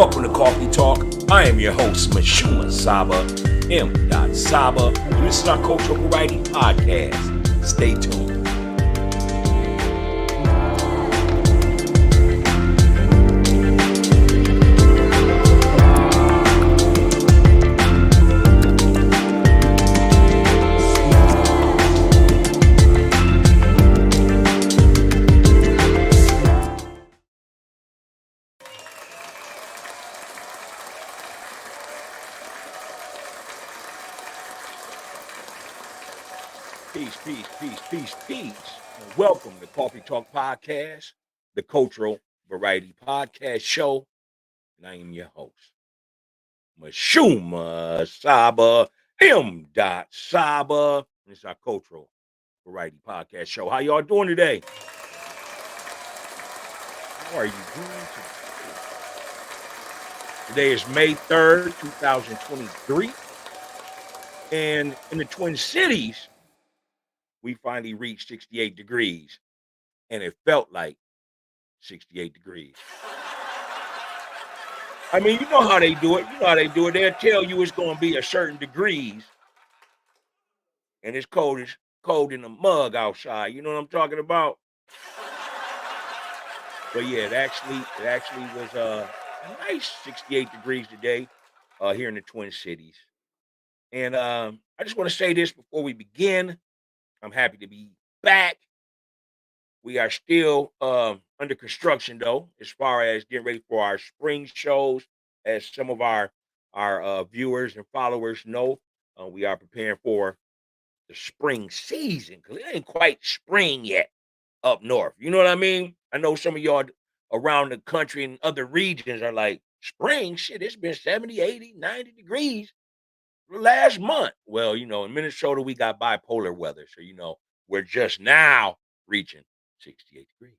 Welcome to Coffee Talk. I am your host, Mashuma Saba, M. Saba, and this is our Cultural Variety Podcast. Stay tuned. Peace. And welcome to Coffee Talk Podcast, the Cultural Variety Podcast Show. And I am your host, Mashuma Saba, M. Saba. And it's our Cultural Variety Podcast Show. How y'all doing today? How are you doing today? Today is May 3rd, 2023. And in the Twin Cities, we finally reached 68 degrees. And it felt like 68 degrees. I mean, you know how they do it. They'll tell you it's going to be a certain degrees. And it's cold in the mug outside. You know what I'm talking about? But yeah, it actually was a nice 68 degrees today here in the Twin Cities. And I just want to say this before we begin. I'm happy to be back. We are still under construction, though, as far as getting ready for our spring shows. As some of our viewers and followers know, we are preparing for the spring season because it ain't quite spring yet up north. You know what I mean? I know some of y'all around the country and other regions are like, spring? Shit, it's been 70, 80, 90 degrees last month. Well, in Minnesota, we got bipolar weather. So, we're just now reaching 68 degrees.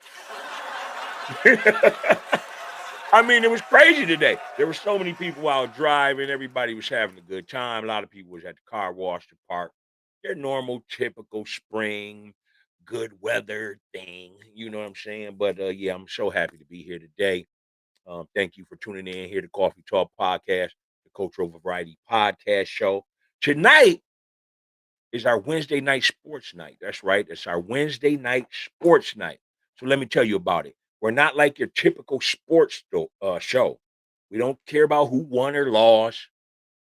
I mean, it was crazy today. There were so many people out driving. Everybody was having a good time. A lot of people was at the car wash, the park. Their normal, typical spring, good weather thing. You know what I'm saying? But yeah, I'm so happy to be here today. Thank you for tuning in here to Coffee Talk Podcast, the Cultural Variety Podcast Show. Tonight is our Wednesday night sports night. That's right. It's our Wednesday night sports night. So let me tell you about it. We're not like your typical sports show. We don't care about who won or lost.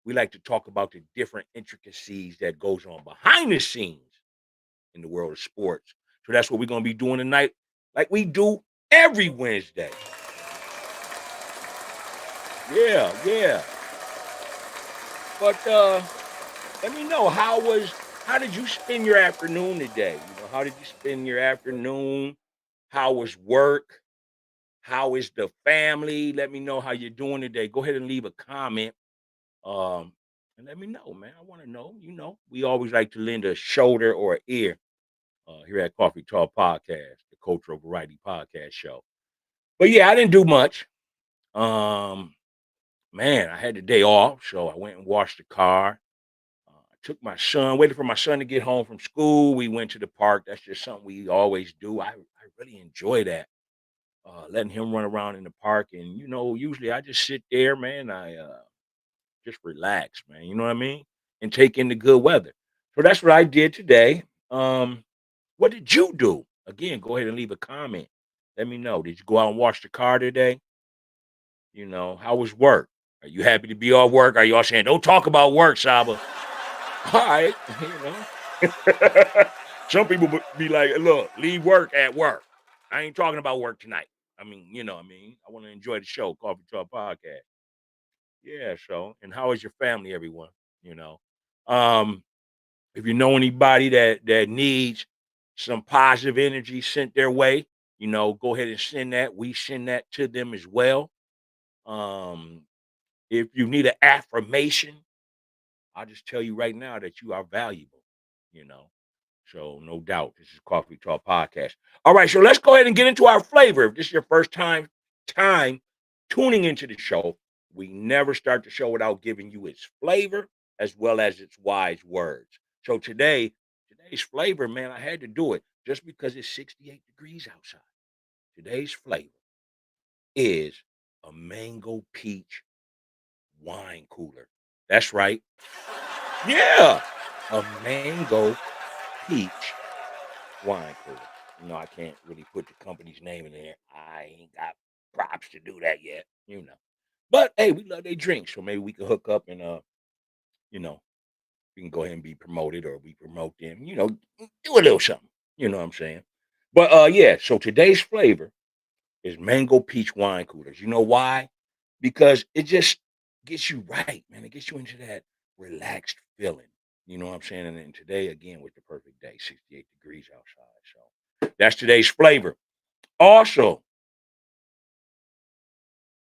We like to talk about the different intricacies that goes on behind the scenes in the world of sports. So that's what we're going to be doing tonight, like we do every Wednesday. Yeah. But let me know how did you spend your afternoon today? How did you spend your afternoon? How was work? How is the family? Let me know how you're doing today. Go ahead and leave a comment. And let me know, man. I want to know. We always like to lend a shoulder or an ear here at Coffee Talk Podcast, the Cultural Variety Podcast Show. But yeah, I didn't do much. Man, I had the day off, so I went and washed the car. I took my son, waited for my son to get home from school. We went to the park. That's just something we always do. I really enjoy that. Letting him run around in the park. And, usually I just sit there, man. I just relax, man. You know what I mean? And take in the good weather. So that's what I did today. What did you do? Again, go ahead and leave a comment. Let me know. Did you go out and wash the car today? How was work? Are you happy to be off work? Are you all saying, don't talk about work, Saba? All right, Some people be like, look, leave work at work. I ain't talking about work tonight. I mean, I want to enjoy the show, Coffee Talk Podcast. Yeah, so, and how is your family, everyone? You know, um, if you know anybody that needs some positive energy sent their way, go ahead and send that. We send that to them as well. Um, if you need an affirmation, I'll just tell you right now that you are valuable, you know. So no doubt, this is Coffee Talk Podcast. All right, so let's go ahead and get into our flavor. If this is your first time tuning into the show, we never start the show without giving you its flavor as well as its wise words. So today's flavor, man, I had to do it just because it's 68 degrees outside. Today's flavor is a mango peach wine cooler. That's right. Yeah, a mango peach wine cooler. I can't really put the company's name in there. I ain't got props to do that yet. But hey, we love their drinks, so maybe we can hook up and you know, we can go ahead and be promoted, or we promote them. Do a little something. You know what I'm saying? But yeah. So today's flavor is mango peach wine coolers. You know why? Because it just gets you right, man. It gets you into that relaxed feeling. You know what I'm saying? And then today, again, was the perfect day, 68 degrees outside. So that's today's flavor. Also,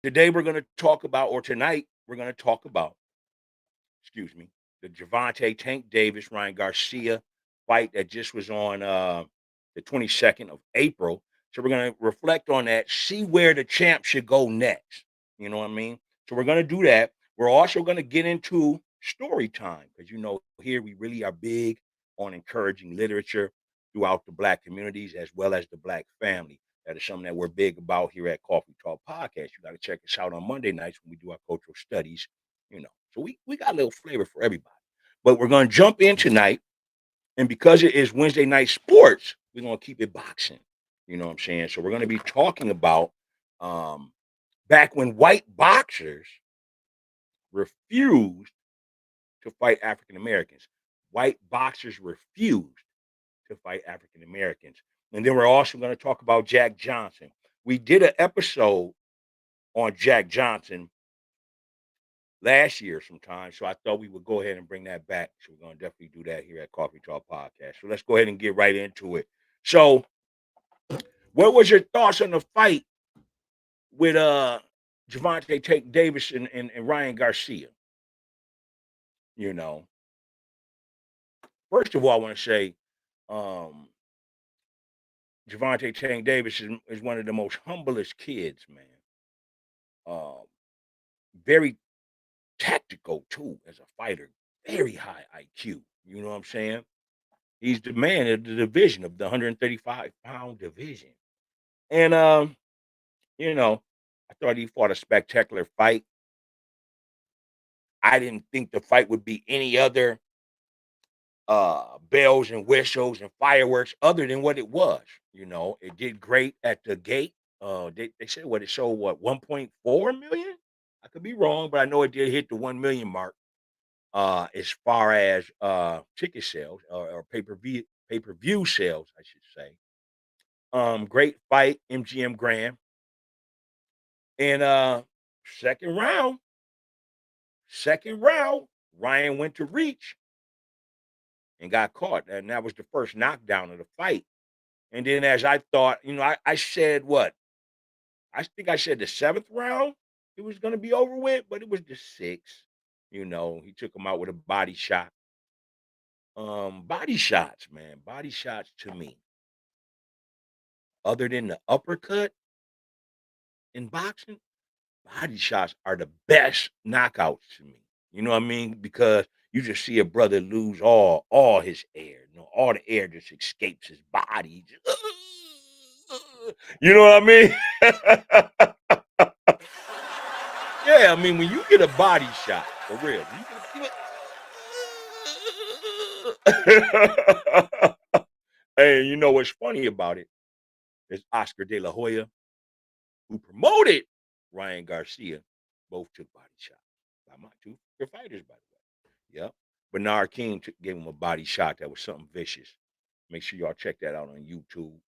today we're going to talk about, or tonight, we're going to talk about, excuse me, the Geovanta Tank Davis Ryan Garcia fight that just was on the 22nd of April. So we're going to reflect on that, see where the champ should go next. You know what I mean? So we're going to do that. We're also going to get into story time, because here we really are big on encouraging literature throughout the Black communities as well as the Black family. That is something that we're big about here at Coffee Talk Podcast. You got to check us out on Monday nights when we do our cultural studies. So we got a little flavor for everybody. But we're going to jump in tonight, and because it is Wednesday night sports, we're going to keep it boxing. You know what I'm saying? So we're going to be talking about back when white boxers refused to fight African Americans. White boxers refused to fight African Americans. And then we're also going to talk about Jack Johnson. We did an episode on Jack Johnson last year sometime, so I thought we would go ahead and bring that back. So we're going to definitely do that here at Coffee Talk Podcast. So let's go ahead and get right into it. So, what was your thoughts on the fight with Geovanta Tank Davis and Ryan Garcia? You know, First of all, I want to say um, Geovanta Tank Davis is one of the most humblest kids, man. Um, Very tactical too as a fighter. Very high IQ. You know what I'm saying? He's the man of the division, of the 135-pound division. And you know, I thought he fought a spectacular fight. I didn't think the fight would be any other bells and whistles and fireworks other than what it was. It did great at the gate. They said what it sold, what, 1.4 million? I could be wrong, but I know it did hit the 1 million mark as far as ticket sales, or pay-per-view sales, I should say. Great fight, MGM Grand. And second round, second round, Ryan went to reach and got caught. And that was the first knockdown of the fight. And then, as I thought, I said what? I think I said the seventh round it was gonna be over with, but it was the sixth. He took him out with a body shot. Body shots, man. Body shots, to me, other than the uppercut in boxing, body shots are the best knockouts to me. You know what I mean? Because you just see a brother lose all his air. All the air just escapes his body. You know what I mean? Yeah, I mean, when you get a body shot, for real, hey, you know what's funny about it is Oscar De La Hoya, who promoted Ryan Garcia, both took body shots by my two favorite fighters, by the way. Yep. Bernard King gave him a body shot that was something vicious. Make sure y'all check that out on YouTube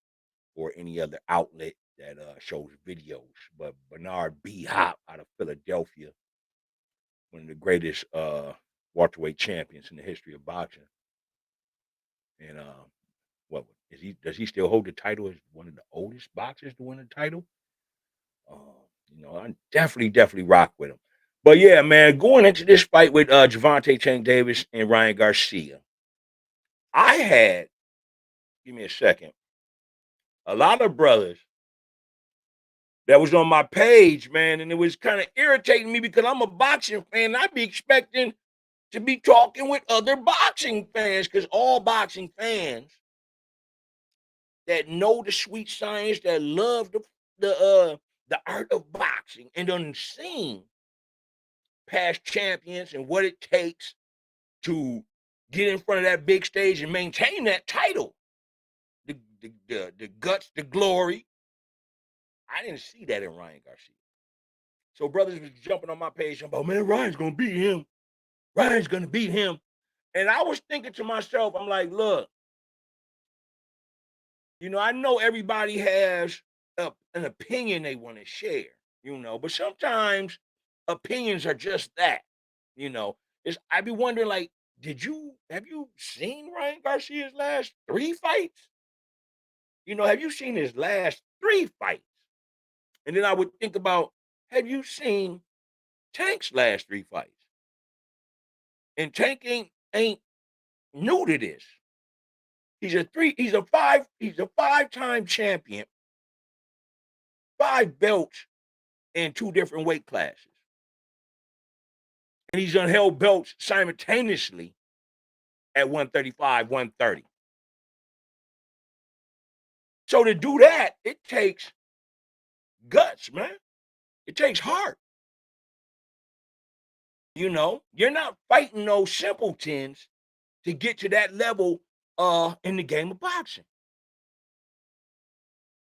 or any other outlet that shows videos. But Bernard B. Hop out of Philadelphia, one of the greatest welterweight champions in the history of boxing. And what is he? Does he still hold the title as one of the oldest boxers to win a title? I definitely rock with him. But yeah, man, going into this fight with Geovanta Tank Davis and Ryan Garcia, I had, give me a second, a lot of brothers that was on my page, man, and it was kind of irritating me because I'm a boxing fan. I'd be expecting to be talking with other boxing fans, because all boxing fans that know the sweet science, that love the art of boxing and done seen past champions and what it takes to get in front of that big stage and maintain that title. The guts, the glory. I didn't see that in Ryan Garcia. So brothers was jumping on my page about, man, Ryan's gonna beat him. Ryan's gonna beat him. And I was thinking to myself, I'm like, look, I know everybody has an opinion they want to share, but sometimes opinions are just that, I be wondering, like, have you seen Ryan Garcia's last 3 fights? Have you seen his last 3 fights? And then I would think about, have you seen Tank's last 3 fights? And Tank ain't new to this. He's a 5-time champion, 5 belts in 2 different weight classes. And he's held belts simultaneously at 135, 130. So to do that, it takes guts, man. It takes heart. You're not fighting no simpletons to get to that level in the game of boxing.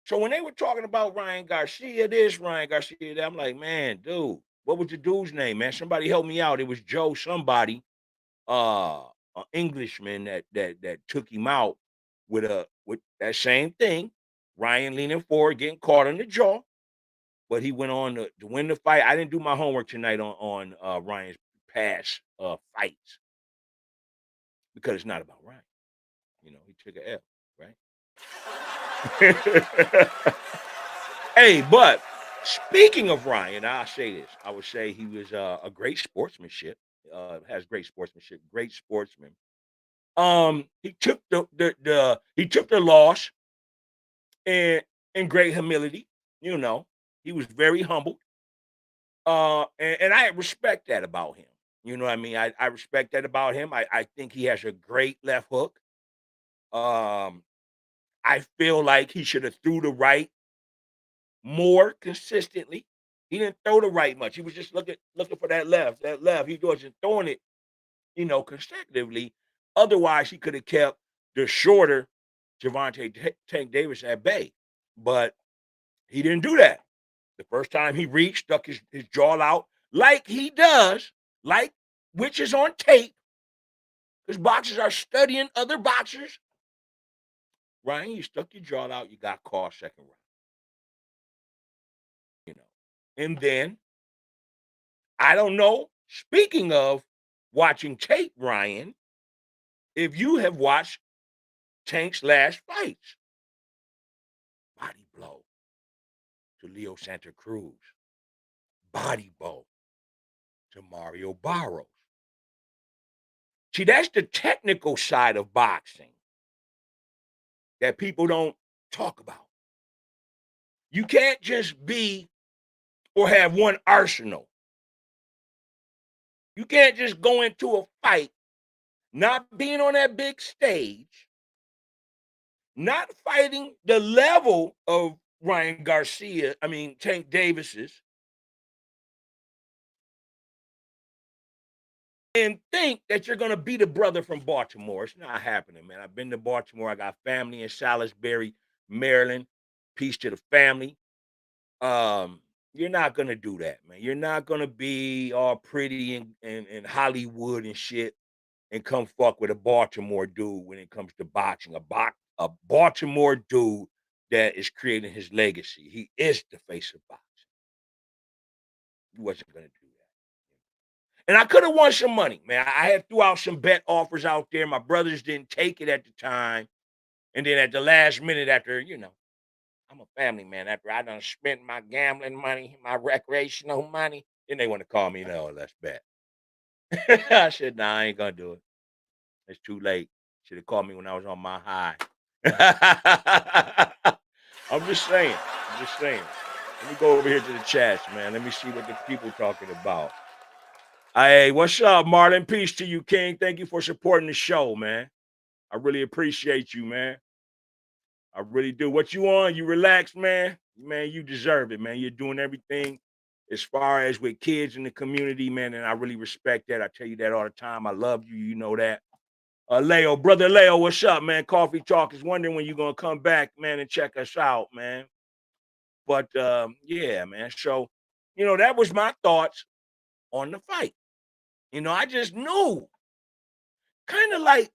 So when they were talking about Ryan Garcia this, Ryan Garcia that, I'm like, man, dude, what was the dude's name, man? Somebody help me out. It was Joe somebody, an Englishman that took him out with that same thing. Ryan leaning forward, getting caught in the jaw, but he went on to win the fight. I didn't do my homework tonight on Ryan's past fights because it's not about Ryan. He took an L, right? Hey, but speaking of Ryan, I'll say this. I would say he was a great sportsmanship. Has great sportsmanship, great sportsman. He took the loss in great humility. He was very humble. And I respect that about him. You know what I mean? I respect that about him. I think he has a great left hook. I feel like he should have threw the right more consistently. He didn't throw the right much. He was just looking for that left. That left. He wasn't throwing it, consecutively. Otherwise, he could have kept the shorter Geovanta Tank Davis at bay. But he didn't do that. The first time he reached, stuck his jaw out like he does, which is on tape, because boxers are studying other boxers. Ryan, you stuck your jaw out, you got caught second round. And then, I don't know, speaking of watching tape, Ryan, if you have watched Tank's last fights. Body blow to Leo Santa Cruz. Body blow to Mario Barros. See, that's the technical side of boxing that people don't talk about. You can't just be or have one arsenal. You can't just go into a fight not being on that big stage, not fighting the level of Ryan Garcia, Tank Davis's, and think that you're going to beat a brother from Baltimore. It's not happening, man. I've been to Baltimore. I got family in Salisbury, Maryland. Peace to the family. You're not going to do that, man. You're not going to be all pretty in Hollywood and shit and come fuck with a Baltimore dude when it comes to boxing. A Baltimore dude that is creating his legacy. He is the face of boxing. He wasn't going to do that. And I could have won some money, man. I had threw out some bet offers out there. My brothers didn't take it at the time. And then at the last minute after, I'm a family man. After I done spent my gambling money, my recreational money, then they want to call me, no, let's bet. I said, nah, I ain't going to do it. It's too late. Should have called me when I was on my high. I'm just saying. Let me go over here to the chats, man. Let me see what the people talking about. Hey, what's up, Marlon? Peace to you, King. Thank you for supporting the show, man. I really appreciate you, man. I really do. What you on? You relaxed, man? man, you deserve it, man. You're doing everything as far as with kids in the community, man, and I really respect that. I tell you that all the time. I love you. You know that. Leo, brother Leo, what's up, man? Coffee Talk is wondering when you're gonna come back, man, and check us out, man. But yeah, man. So, that was my thoughts on the fight. I just knew, kind of like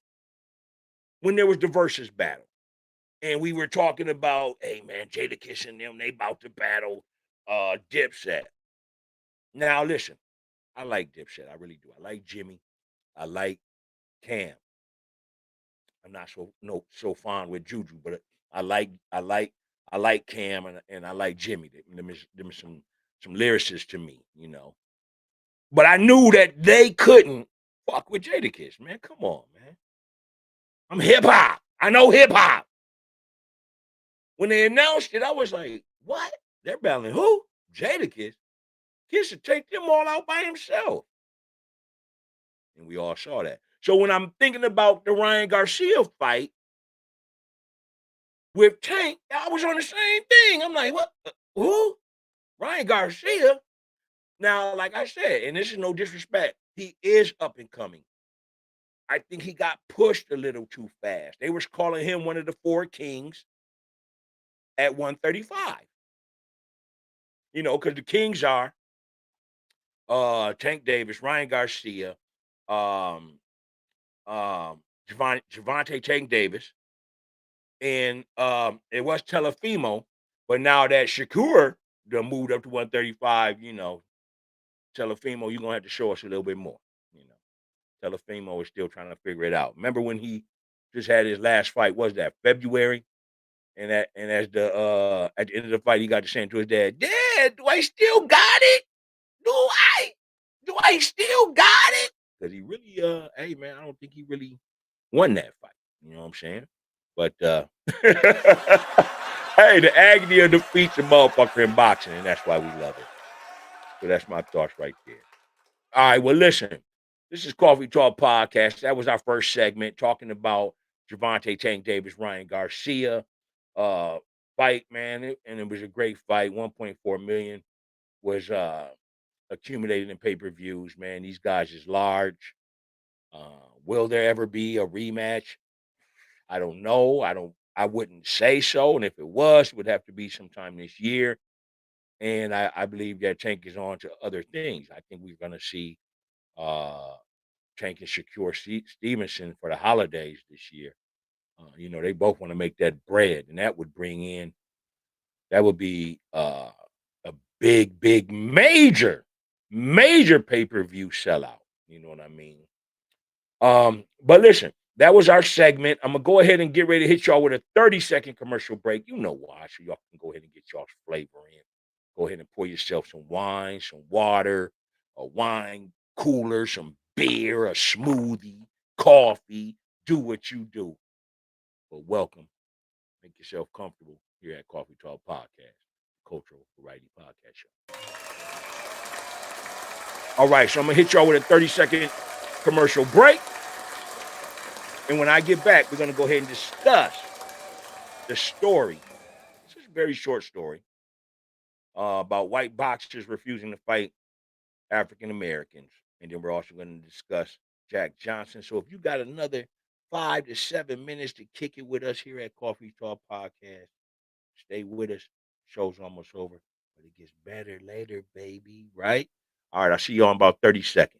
when there was the versus battle, and we were talking about, hey man, Jadakiss and them, they about to battle Dipset. Now listen, I like Dipset, I really do. I like Jimmy, I like Cam. I'm not so fond with Juju, but I like Cam and I like Jimmy. Them some lyricists to me. But I knew that they couldn't fuck with Jadakiss, man. Come on, man. I'm hip hop. I know hip hop. When they announced it, I was like, what? They're battling who? Jadakiss. Kiss should take them all out by himself. And we all saw that. So when I'm thinking about the Ryan Garcia fight with Tank, I was on the same thing. I'm like, what? Who? Ryan Garcia? Now, like I said, and this is no disrespect, he is up and coming. I think he got pushed a little too fast. They was calling him one of the four kings at 135. Because the kings are Tank Davis, Ryan Garcia, um, Javante Tank Davis, and it was Telefimo, but now that Shakur done moved up to 135, Telefimo, you're gonna have to show us a little bit more. Telefimo is still trying to figure it out. Remember when he just had his last fight? Was that February? And as the at the end of the fight, he got to saying to his dad, "Dad, do I still got it? Do I still got it?" Because he really, hey man, I don't think he really won that fight. You know what I'm saying? But hey, the agony of defeat's a motherfucker in boxing, and that's why we love it. So that's my thoughts right there. All right, well, listen. This is Coffee Talk Podcast. That was our first segment talking about Javante Tank Davis, Ryan Garcia uh fight, man. And it was a great fight. 1.4 million was accumulated in pay-per-views, man. These guys is large. Will there ever be a rematch? I don't know. I wouldn't say so. And if it was, it would have to be sometime this year. And I believe that Tank is on to other things. I think we're gonna see uh Tank and Shakur Stevenson for the holidays this year. They both want to make that bread, and that would be a big, major pay-per-view sellout. You know what I mean? But listen, that was our segment. I'm gonna go ahead and get ready to hit y'all with a 30-second commercial break. You know why? So y'all can go ahead and get y'all's flavor in. Go ahead and pour yourself some wine, some water, a wine cooler, some beer, a smoothie, coffee. Do what you do. But welcome. Make yourself comfortable here at Coffee Talk Podcast, Cultural Variety Podcast Show. All right, so I'm gonna hit y'all with a 30-second commercial break. And when I get back, we're going to go ahead and discuss the story. This is a very short story about white boxers refusing to fight African Americans. And then we're also going to discuss Jack Johnson. So if you got another 5 to 7 minutes to kick it with us here at Coffee Talk Podcast, stay with us. Show's almost over, but it gets better later, baby. Right? All right, I'll see you all in about 30 seconds.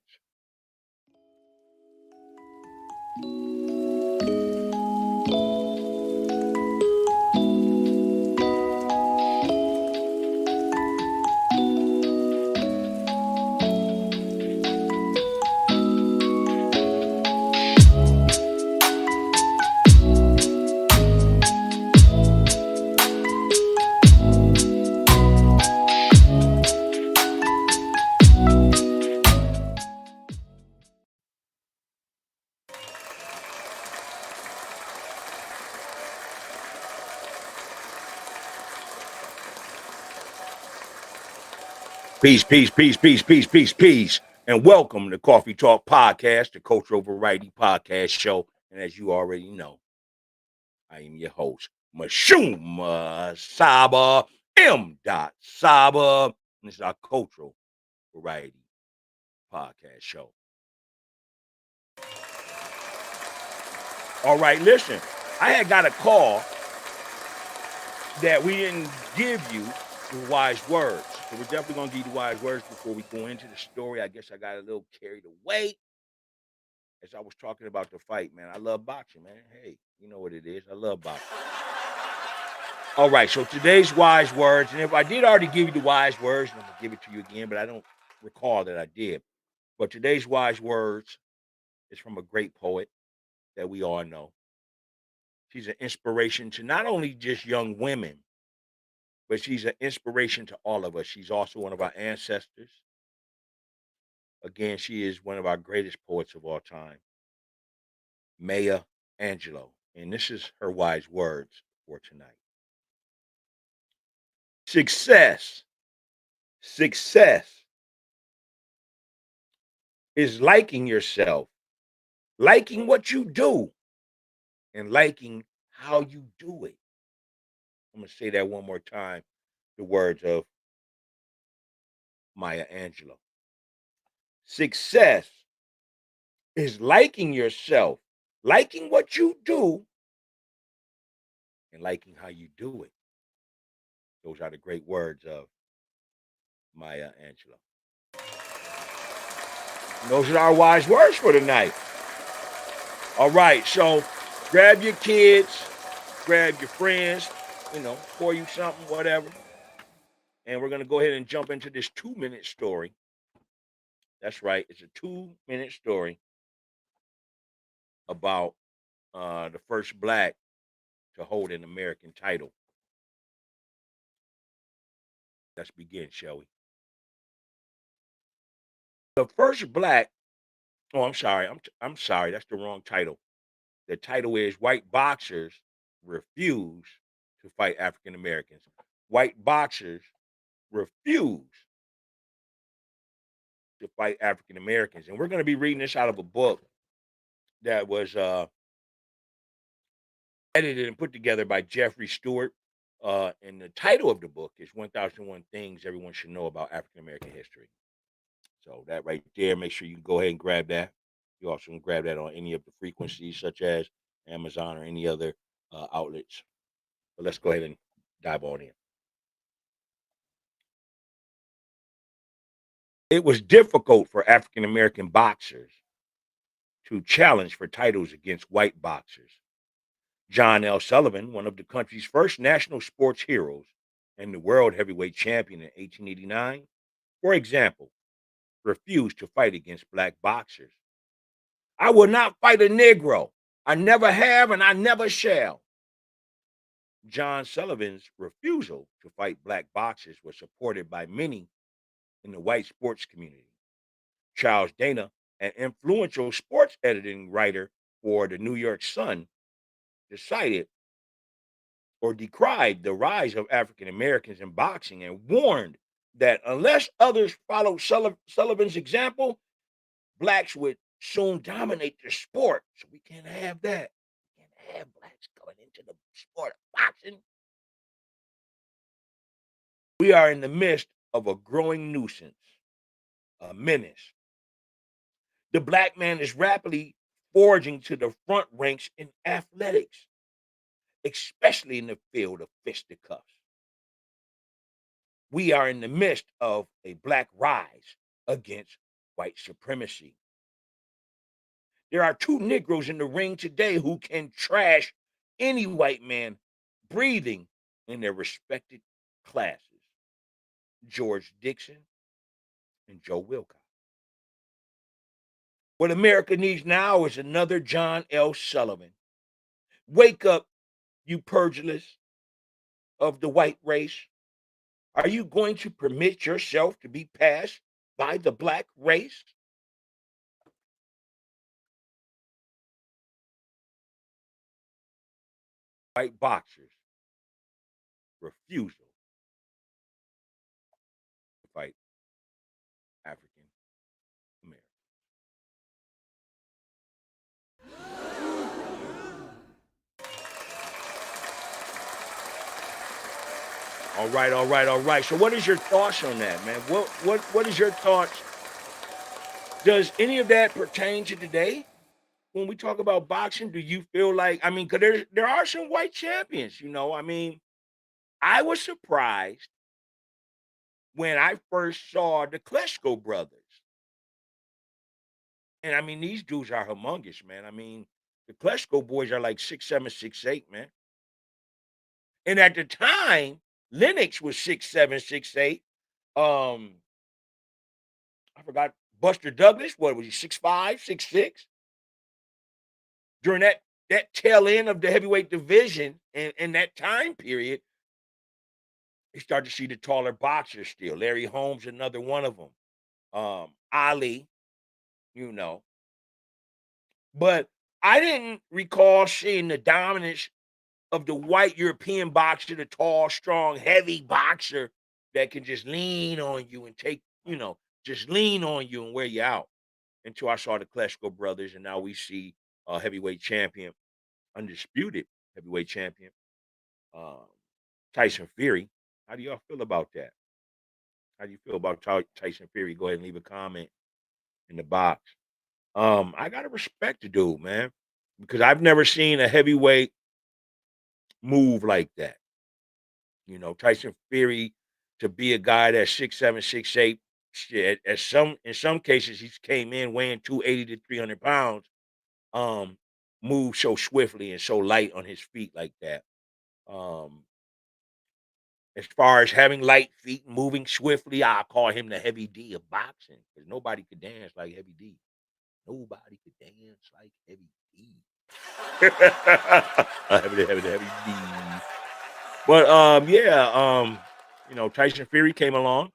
Peace. And welcome to Coffee Talk Podcast, the Cultural Variety Podcast Show. And as you already know, I am your host, Mashuma Saba M. Saba. And this is our cultural variety podcast show. All right, listen. I had got a call that we didn't give you the wise words. So we're definitely going to give you the wise words before we go into the story. I guess I got a little carried away as I was talking about the fight, man. I love boxing, man. Hey, you know what it is. I love boxing. All right, so today's wise words, and if I did already give you the wise words, I'm going to give it to you again, but I don't recall that I did. But today's wise words is from a great poet that we all know. She's an inspiration to not only just young women, but she's an inspiration to all of us. She's also one of our ancestors. Again, she is one of our greatest poets of all time, Maya Angelou. And this is her wise words for tonight. Success is liking yourself, liking what you do, and liking how you do it. I'm going to say that one more time. The words of Maya Angelou. Success is liking yourself, liking what you do, and liking how you do it. Those are the great words of Maya Angelou. And those are our wise words for tonight. All right, so grab your kids, grab your friends, pour you something, whatever. And we're going to go ahead and jump into this 2-minute story. That's right. It's a 2-minute story about the first black to hold an American title. Let's begin, shall we? The first black. Oh, I'm sorry. I'm sorry. That's the wrong title. The title is White Boxers Refuse to Fight African Americans. White boxers refuse to fight African Americans. And we're going to be reading this out of a book that was edited and put together by Jeffrey Stewart. And the title of the book is 1001 Things Everyone Should Know About African American History. So that right there, make sure you go ahead and grab that. You also can grab that on any of the frequencies such as Amazon or any other outlets. But let's go ahead and dive on in. It was difficult for African American boxers to challenge for titles against white boxers. John L. Sullivan, one of the country's first national sports heroes and the world heavyweight champion in 1889, for example, refused to fight against black boxers. I will not fight a Negro. I never have and I never shall. John Sullivan's refusal to fight black boxers was supported by many in the white sports community. Charles Dana, an influential sports editing writer for the New York Sun, decided or decried the rise of African Americans in boxing and warned that unless others followed Sullivan's example, blacks would soon dominate the sport. So we can't have that. We can't have blacks going into the sport of boxing. We are in the midst of a growing nuisance, a menace. The black man is rapidly forging to the front ranks in athletics, especially in the field of fisticuffs. We are in the midst of a black rise against white supremacy. There are two Negroes in the ring today who can trash any white man breathing in their respected classes, George Dixon and Joe Wilcox. What America needs now is another John L. Sullivan. Wake up, you pugilists of the white race. Are you going to permit yourself to be passed by the black race? White boxers' refusal to fight African Americans. All right, all right, all right. So, what is your thoughts on that, man? What is your thoughts? Does any of that pertain to today? When we talk about boxing, do you feel like I mean, because there are some white champions, I mean, I was surprised when I first saw the Klitschko brothers. And I mean, these dudes are humongous, man. I mean, the Klitschko boys are like 6'7", 6'8", man. And at the time, Lennox was 6'7", 6'8". Um, I forgot Buster Douglas. What was he? 6'5", 6'6"? During that tail end of the heavyweight division and in that time period, you start to see the taller boxers still. Larry Holmes, another one of them. Ali, you know. But I didn't recall seeing the dominance of the white European boxer, the tall, strong, heavy boxer that can just lean on you and just lean on you and wear you out. Until I saw the Klitschko brothers, and now we see a heavyweight champion, undisputed heavyweight champion, um, Tyson Fury. How do y'all feel about that? How do you feel about Tyson Fury? Go ahead and leave a comment in the box. I gotta respect the dude, man, because I've never seen a heavyweight move like that. Tyson Fury to be a guy that's 6'7", 6'8". Shit, in some cases he's came in weighing 280 to 300 pounds. Um, move so swiftly and so light on his feet like that. Um, as far as having light feet, moving swiftly, I call him the heavy D of boxing because nobody could dance like heavy D. Nobody could dance like heavy D. heavy D. But yeah, Tyson Fury came along.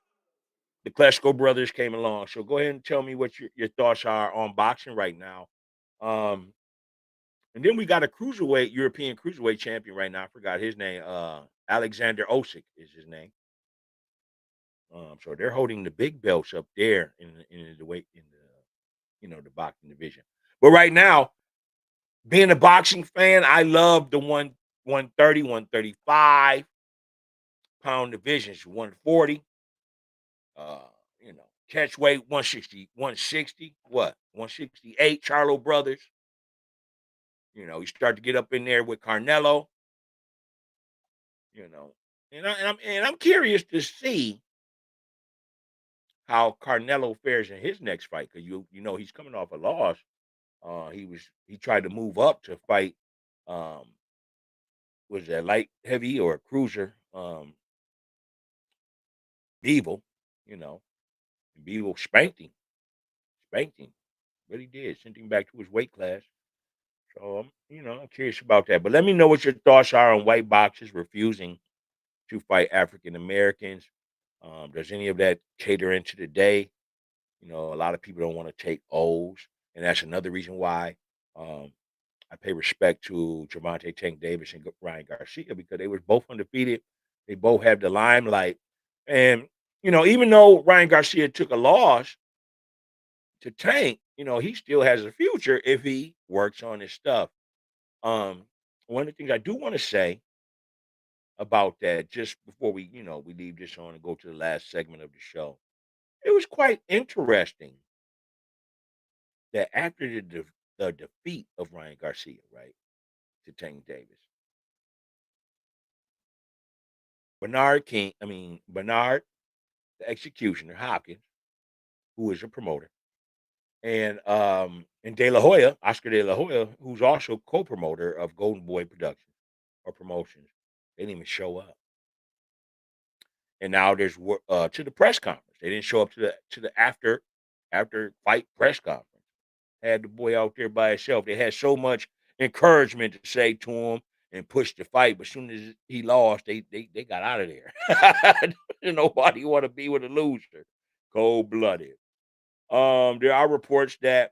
The Klitschko brothers came along. So go ahead and tell me what your thoughts are on boxing right now. Um, and then we got a European cruiserweight champion right now. I forgot his name. Alexander Osik is his name. So they're holding the big belts up there in the weight in the boxing division. But right now, being a boxing fan, I love the 130, 135 pound divisions, 140. Uh, catch weight 160, 160, what? 168, Charlo brothers. You start to get up in there with Carnelo, you know. And I'm curious to see how Carnelo fares in his next fight because he's coming off a loss. He tried to move up to fight was that light heavy or a cruiser Bevel, you know. And Bevel spanked him, really did, sent him back to his weight class. So I'm curious about that. But let me know what your thoughts are on white boxers refusing to fight African Americans. Does any of that cater into today? A lot of people don't want to take O's, and that's another reason why I pay respect to Gervonta Tank Davis and Ryan Garcia because they were both undefeated. They both had the limelight, and even though Ryan Garcia took a loss to Tank, he still has a future if he works on his stuff. Um, One of the things I do want to say about that, just before we leave this on and go to the last segment of the show, it was quite interesting that after the defeat of Ryan Garcia, right, to Tank Davis, Bernard, the executioner, Hopkins, who is a promoter, and De La Hoya, Oscar De La Hoya, who's also co-promoter of Golden Boy Productions or Promotions, they didn't even show up. And now there's to the press conference. They didn't show up to the after fight press conference. Had the boy out there by himself. They had so much encouragement to say to him and push the fight, but as soon as he lost, they got out of there. Nobody want to be with a loser. Cold blooded. There are reports that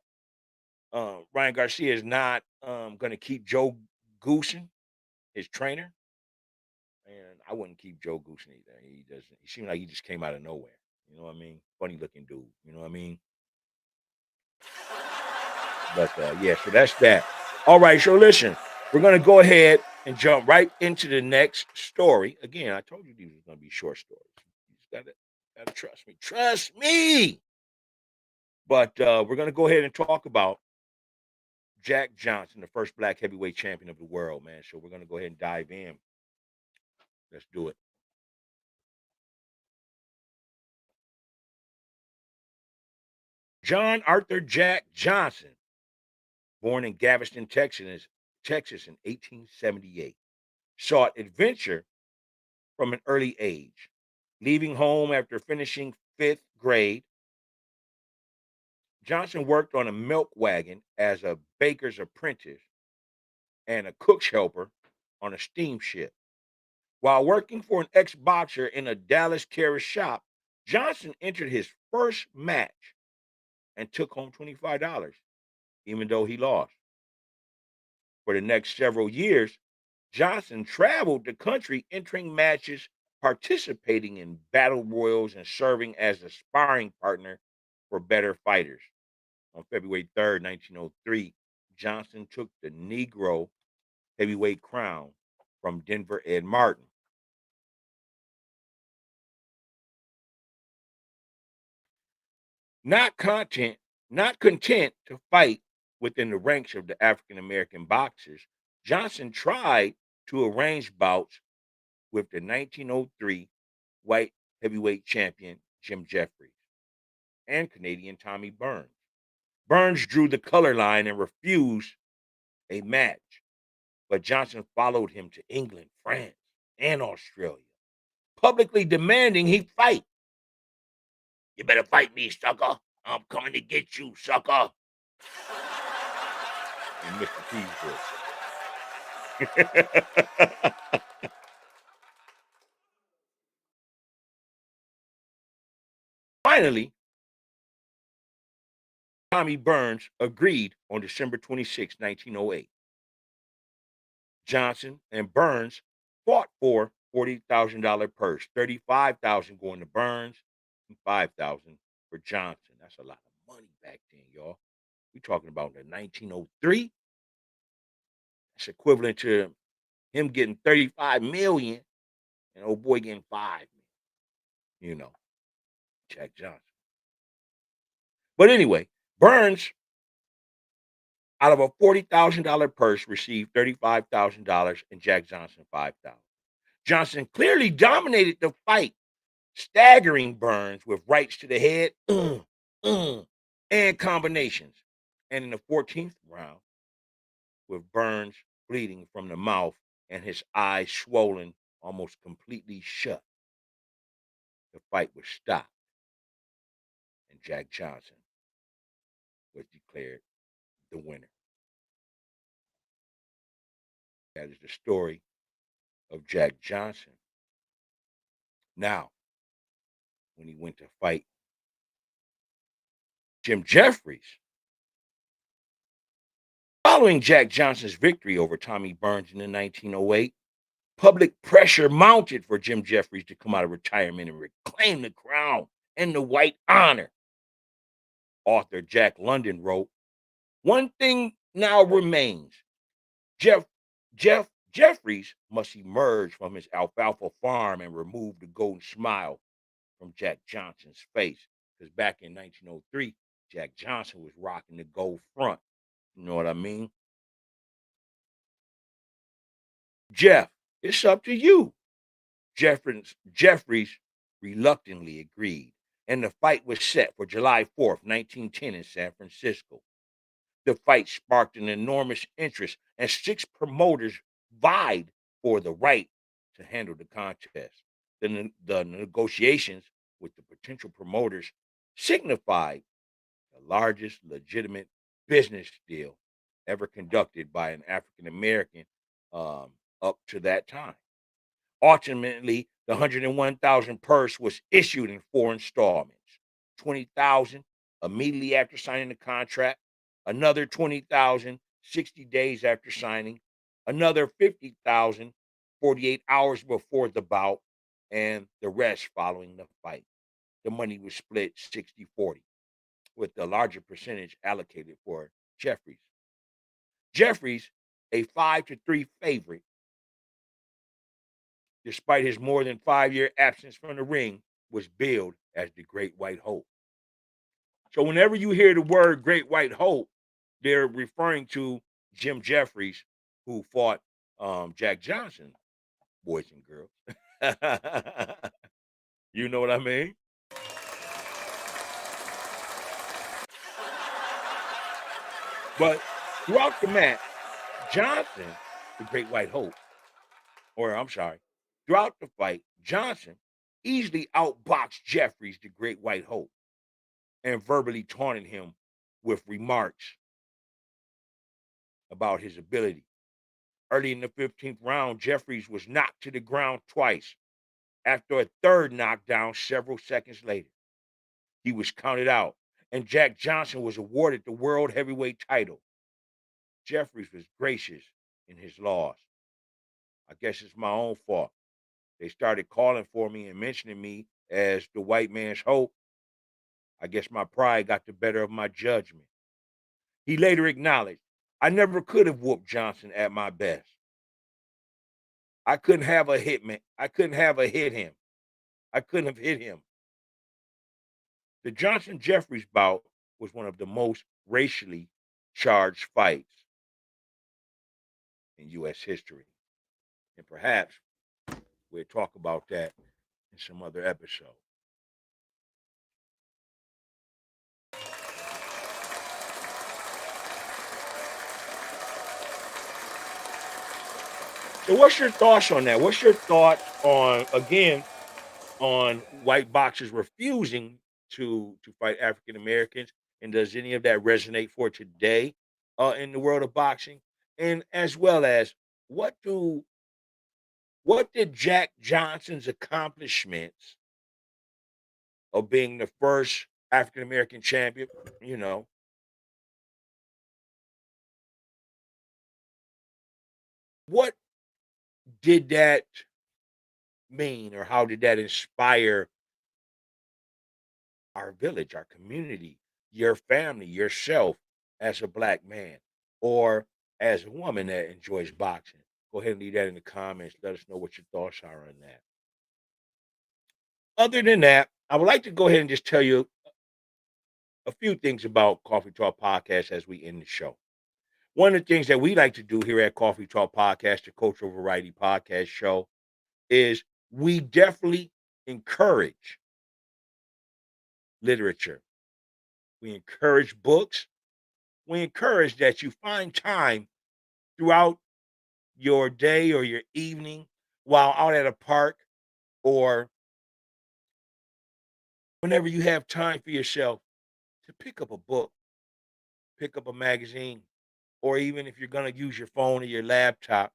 Ryan Garcia is not going to keep Joe Goosen, his trainer, and I wouldn't keep Joe Goosen either. He doesn't. He seemed like he just came out of nowhere. You know what I mean? Funny looking dude. You know what I mean? But yeah, so that's that. All right. So listen, we're gonna go ahead. and jump right into the next story. Again, I told you these were going to be short stories. You just gotta trust me. Trust me. But we're going to go ahead and talk about Jack Johnson, the first black heavyweight champion of the world, man. So we're going to go ahead and dive in. Let's do it. John Arthur Jack Johnson, born in Galveston, Texas in 1878, sought adventure from an early age. Leaving home after finishing fifth grade, Johnson worked on a milk wagon as a baker's apprentice and a cook's helper on a steamship. While working for an ex-boxer in a Dallas carrier shop, Johnson entered his first match and took home $25, even though he lost. For the next several years, Johnson traveled the country entering matches, participating in battle royals, and serving as a sparring partner for better fighters. On February 3rd, 1903, Johnson took the Negro heavyweight crown from Denver Ed Martin. Not content, not content to fight within the ranks of the African American boxers, Johnson tried to arrange bouts with the 1903 white heavyweight champion Jim Jeffries and Canadian Tommy Burns. Burns drew the color line and refused a match, but Johnson followed him to England, France, and Australia, publicly demanding he fight. You better fight me, sucker. I'm coming to get you, sucker. And Mr. Peasville. Finally, Tommy Burns agreed on December 26, 1908. Johnson and Burns fought for $40,000 purse, $35,000 going to Burns, and $5,000 for Johnson. That's a lot of money back then, y'all. We talking about the 1903. That's equivalent to him getting 35 million and old boy getting 5 million. You know, Jack Johnson. But anyway, Burns, out of a $40,000 purse, received $35,000 and Jack Johnson $5,000. Johnson clearly dominated the fight, staggering Burns with rights to the head and combinations. And in the 14th round, with Burns bleeding from the mouth and his eyes swollen almost completely shut, the fight was stopped and Jack Johnson was declared the winner. That is the story of Jack Johnson. Now, when he went to fight Jim Jeffries, following Jack Johnson's victory over Tommy Burns in the 1908, public pressure mounted for Jim Jeffries to come out of retirement and reclaim the crown and the white honor. Author Jack London wrote, "One thing now remains. Jeff Jeffries must emerge from his alfalfa farm and remove the golden smile from Jack Johnson's face." Because back in 1903, Jack Johnson was rocking the gold front. You know what I mean? Jeff, it's up to you. Jeffries reluctantly agreed, and the fight was set for July 4th, 1910 in San Francisco. The fight sparked an enormous interest, and 6 promoters vied for the right to handle the contest. The negotiations with the potential promoters signified the largest legitimate business deal ever conducted by an African American up to that time. Ultimately, the 101,000 purse was issued in 4 installments. 20,000 immediately after signing the contract, another 20,000 60 days after signing, another 50,000 48 hours before the bout, and the rest following the fight. The money was split 60-40, with the larger percentage allocated for Jeffries. Jeffries, a 5-3 favorite, despite his more than 5-year absence from the ring, was billed as the Great White Hope. So whenever you hear the word Great White Hope, they're referring to Jim Jeffries, who fought Jack Johnson, boys and girls. You know what I mean? But throughout the match, Johnson, the Great White Hope, or I'm sorry, throughout the fight, Johnson easily outboxed Jeffries, the Great White Hope, and verbally taunted him with remarks about his ability. Early in the 15th round, Jeffries was knocked to the ground twice. After a third knockdown several seconds later, he was counted out, and Jack Johnson was awarded the World Heavyweight title. Jeffries was gracious in his loss. I guess it's my own fault. They started calling for me and mentioning me as the white man's hope. I guess my pride got the better of my judgment. He later acknowledged, I never could have whooped Johnson at my best. I couldn't have a hitman. I couldn't have a hit him. I couldn't have hit him. The Johnson Jeffries bout was one of the most racially charged fights in U.S. history. And perhaps we'll talk about that in some other episode. So what's your thoughts on that? What's your thought on, again, on white boxers refusing to fight African Americans? And does any of that resonate for today in the world of boxing? And as well as what do what did Jack Johnson's accomplishments of being the first African American champion, you know, what did that mean, or how did that inspire our village, our community, your family, yourself as a black man or as a woman that enjoys boxing? Go ahead and leave that in the comments. Let us know what your thoughts are on that. Other than that, I would like to go ahead and just tell you a few things about Coffee Talk Podcast as we end the show. One of the things that we like to do here at Coffee Talk Podcast, the Cultural Variety Podcast Show, is we definitely encourage literature. We encourage books. We encourage that you find time throughout your day or your evening while out at a park, or whenever you have time for yourself, to pick up a book, pick up a magazine, or even if you're going to use your phone or your laptop,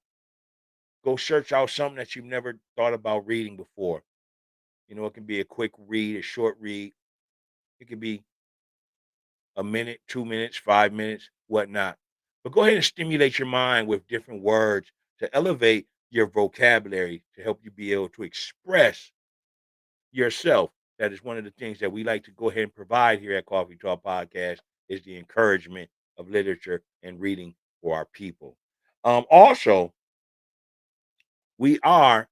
go search out something that you've never thought about reading before. You know, it can be a quick read, a short read. It can be a minute, 2 minutes, 5 minutes, whatnot. But go ahead and stimulate your mind with different words to elevate your vocabulary to help you be able to express yourself. That is one of the things that we like to go ahead and provide here at Coffee Talk Podcast, is the encouragement of literature and reading for our people. Also, we are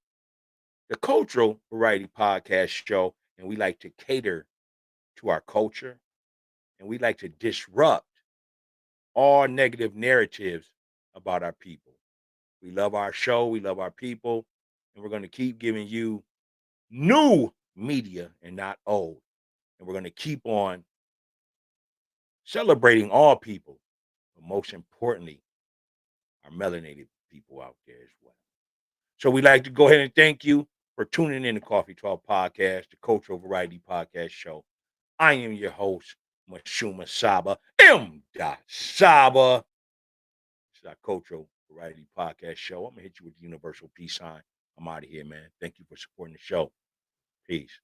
the Cultural Variety Podcast Show, and we like to cater to our culture, and we like to disrupt all negative narratives about our people. We love our show, we love our people, and we're going to keep giving you new media and not old. And we're going to keep on celebrating all people, but most importantly, our melanated people out there as well. So we'd like to go ahead and thank you for tuning in to Coffee Talk Podcast, the Cultural Variety Podcast Show. I am your host, Mashuma Saba, M. Saba. This is our Cultural Variety Podcast Show. I'm going to hit you with the universal peace sign. I'm out of here, man. Thank you for supporting the show. Peace.